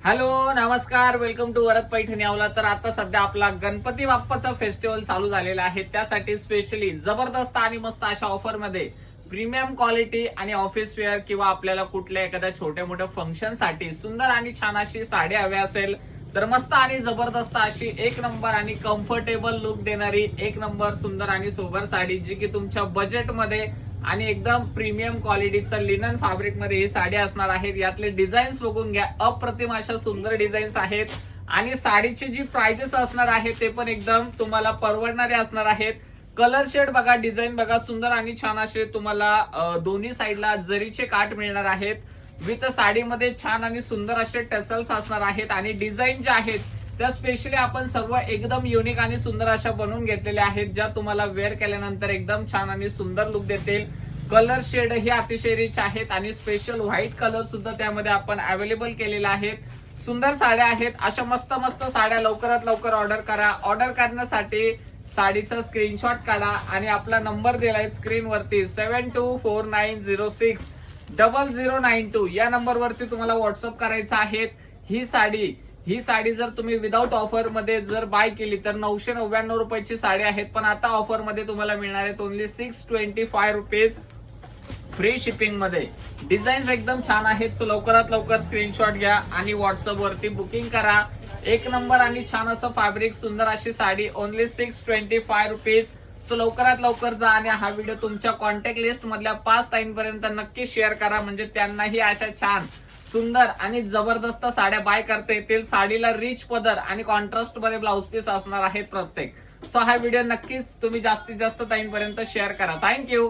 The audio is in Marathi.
हॅलो नमस्कार, वेलकम टू वरद पैठणी आवला. तर आता सध्या आपला गणपती बाप्पाचा फेस्टिवल चालू झालेला आहे. त्यासाठी स्पेशली जबरदस्त आणि मस्त अशा ऑफर मध्ये प्रीमियम क्वालिटी आणि ऑफिस वेअर किंवा आपल्याला कुठल्या एखाद्या छोट्या मोठ्या फंक्शन साठी सुंदर आणि छान अशी साडी हवी असेल तर मस्त आणि जबरदस्त अशी एक नंबर आणि कम्फर्टेबल लुक देणारी एक नंबर सुंदर आणि सोबर साडी, जी की तुमच्या बजेटमध्ये आणि एकदम प्रीमियम क्वालिटीचं लिनन फॅब्रिक मध्ये ही साडी असणार आहेत. यातले डिझाईन्स बघून घ्या, अप्रतिम अशा सुंदर डिझाईन्स आहेत आणि साडीची जी प्राइजेस असणार आहे ते पण एकदम तुम्हाला परवडणारे असणार आहेत. कलर शेड बघा, डिझाईन बघा, सुंदर आणि छान असे तुम्हाला दोन्ही साईडला जरीचे काठ मिळणार आहेत. विथ साडीमध्ये छान आणि सुंदर असे टसल्स असणार आहेत आणि डिझाईन ज्या आहेत त्या स्पेशली आपण सर्व एकदम युनिक आणि सुंदर अशा बनवून घेतलेल्या आहेत, ज्या तुम्हाला वेअर केल्यानंतर एकदम छान आणि सुंदर लुक देतील. कलर शेड हे अतिशय रिच आहेत आणि स्पेशल व्हाईट कलर सुद्धा त्यामध्ये आपण अवेलेबल केलेला आहेत. सुंदर साड्या आहेत. अशा मस्त मस्त साड्या लवकरात लवकर ऑर्डर करा. ऑर्डर करण्यासाठी साडीचा स्क्रीनशॉट काढा आणि आपला नंबर दिलाय स्क्रीनवरती 7249060092 या नंबरवरती तुम्हाला व्हॉट्सअप करायचं आहे. ही साडी जर तुम्ही विदाउट ऑफर मध्ये जर बाय केली तर 999 रुपयाची साडी आहेत, पण आता ऑफर मध्ये तुम्हाला मिळणार आहेत ओनली 625 रुपीज फ्री शिपिंग मध्ये. डिझाईन्स एकदम छान आहेत. सो लवकरात लवकर स्क्रीनशॉट घ्या आणि व्हॉट्सअप वरती बुकिंग करा. एक नंबर आणि छान असं फॅब्रिक, सुंदर अशी साडी ओनली 625 रुपीज. सो लवकरात लवकर जा आणि हा व्हिडिओ तुमच्या कॉन्टॅक्ट लिस्ट मधल्या 5 ताईंपर्यंत नक्की शेअर करा, म्हणजे त्यांनाही अशा छान सुंदर आणि जबरदस्त साड्या बाय करता येतील. साडीला रिच पदर आणि कॉन्ट्रास्ट मध्ये ब्लाउज पीस असणार आहेत प्रत्येक. सो हा व्हिडिओ नक्कीच तुम्ही जास्तीत जास्त ताईंपर्यंत शेअर करा. थँक्यू.